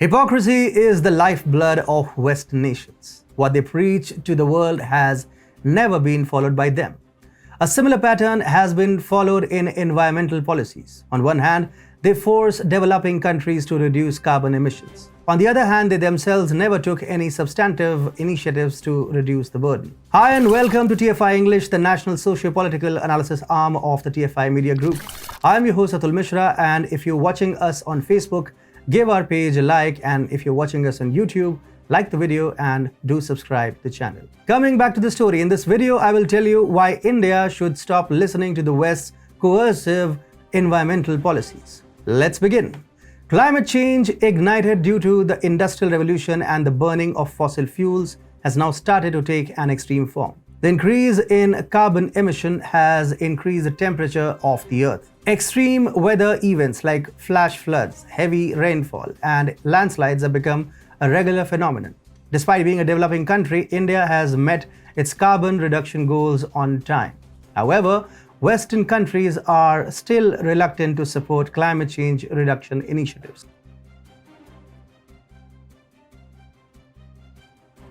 Hypocrisy is the lifeblood of Western nations. What they preach to the world has never been followed by them. A similar pattern has been followed in environmental policies. On one hand, they force developing countries to reduce carbon emissions. On the other hand, they themselves never took any substantive initiatives to reduce the burden. Hi and welcome to TFI English, the national socio-political analysis arm of the TFI Media Group. I am your host Atul Mishra, and if you're watching us on Facebook, give our page a like, and if you're watching us on YouTube, like the video and do subscribe to the channel. Coming back to the story, in this video I will tell you why India should stop listening to the West's coercive environmental policies. Let's begin. Climate change, ignited due to the Industrial Revolution and the burning of fossil fuels, has now started to take an extreme form. The increase in carbon emission has increased the temperature of the Earth. Extreme weather events like flash floods, heavy rainfall, and landslides have become a regular phenomenon. Despite being a developing country, India has met its carbon reduction goals on time. However, Western countries are still reluctant to support climate change reduction initiatives.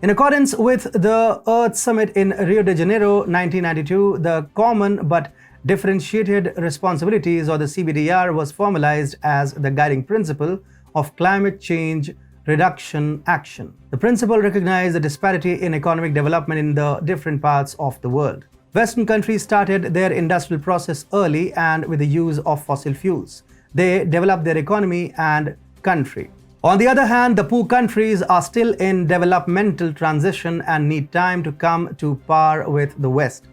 In accordance with the Earth Summit in Rio de Janeiro 1992, the Common but Differentiated Responsibilities, or the CBDR, was formalized as the guiding principle of climate change reduction action. The principle recognized the disparity in economic development in the different parts of the world. Western countries started their industrial process early and with the use of fossil fuels. They developed their economy and country. On the other hand, the poor countries are still in developmental transition and need time to come to par with the West.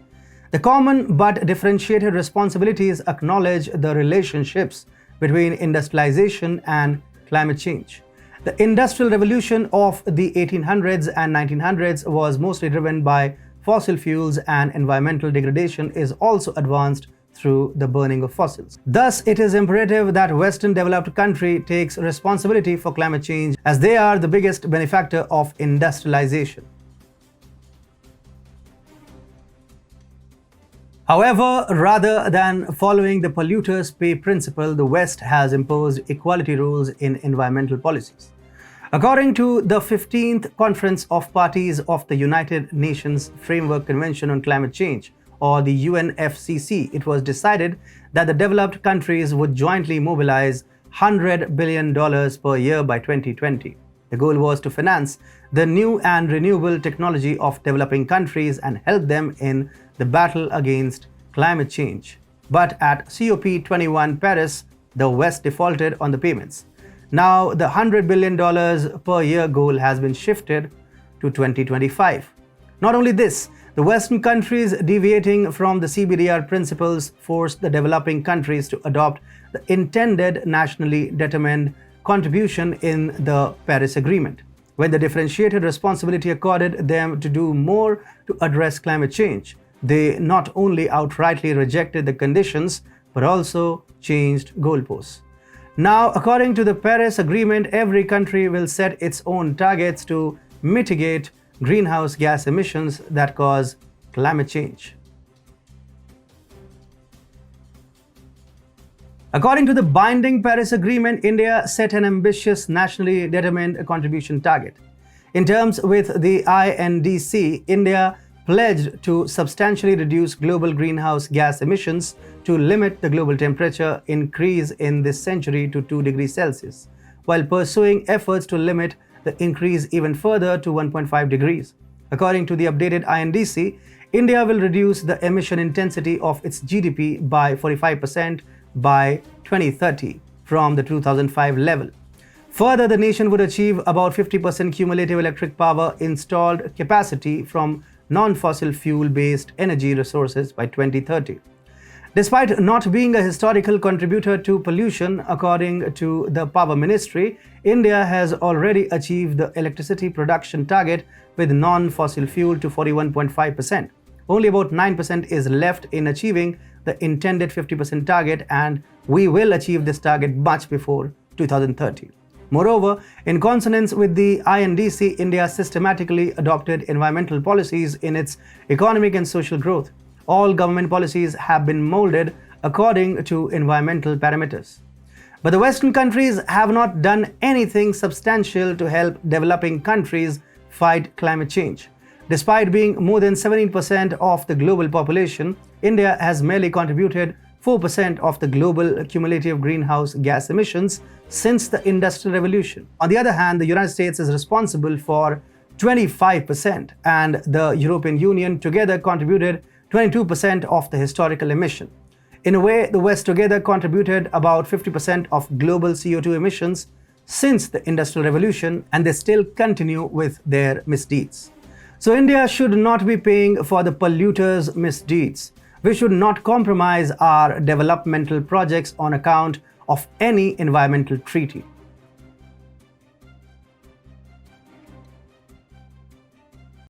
The Common but Differentiated Responsibilities acknowledge the relationships between industrialization and climate change. The Industrial Revolution of the 1800s and 1900s was mostly driven by fossil fuels, and environmental degradation is also advanced through the burning of fossils. Thus, it is imperative that Western developed country takes responsibility for climate change, as they are the biggest benefactor of industrialization. However, rather than following the polluters pay principle, the West has imposed equality rules in environmental policies. According to the 15th Conference of Parties of the United Nations Framework Convention on Climate Change, or the UNFCCC, it was decided that the developed countries would jointly mobilize $100 billion per year by 2020. The goal was to finance the new and renewable technology of developing countries and help them in the battle against climate change. But at COP21 Paris, the West defaulted on the payments. Now, the $100 billion per year goal has been shifted to 2025. Not only this, the Western countries deviating from the CBDR principles forced the developing countries to adopt the intended nationally determined contribution in the Paris Agreement. When the differentiated responsibility accorded them to do more to address climate change, they not only outrightly rejected the conditions but also changed goalposts. Now, according to the Paris Agreement, every country will set its own targets to mitigate greenhouse gas emissions that cause climate change. According to the binding Paris Agreement, India set an ambitious nationally determined contribution target. In terms with the INDC, India pledged to substantially reduce global greenhouse gas emissions to limit the global temperature increase in this century to 2 degrees Celsius, while pursuing efforts to limit the increase even further to 1.5 degrees. According to the updated INDC, India will reduce the emission intensity of its GDP by 45% by 2030 from the 2005 level. Further, the nation would achieve about 50% cumulative electric power installed capacity from non-fossil fuel-based energy resources by 2030. Despite not being a historical contributor to pollution, according to the Power Ministry, India has already achieved the electricity production target with non-fossil fuel to 41.5%. Only about 9% is left in achieving the intended 50% target, and we will achieve this target much before 2030. Moreover, in consonance with the INDC, India systematically adopted environmental policies in its economic and social growth. All government policies have been molded according to environmental parameters. But the Western countries have not done anything substantial to help developing countries fight climate change. Despite being more than 17% of the global population, India has merely contributed 4% of the global cumulative greenhouse gas emissions since the Industrial Revolution. On the other hand, the United States is responsible for 25%, and the European Union together contributed 22% of the historical emission. In a way, the West together contributed about 50% of global CO2 emissions since the Industrial Revolution, and they still continue with their misdeeds. So India should not be paying for the polluters' misdeeds. We should not compromise our developmental projects on account of any environmental treaty.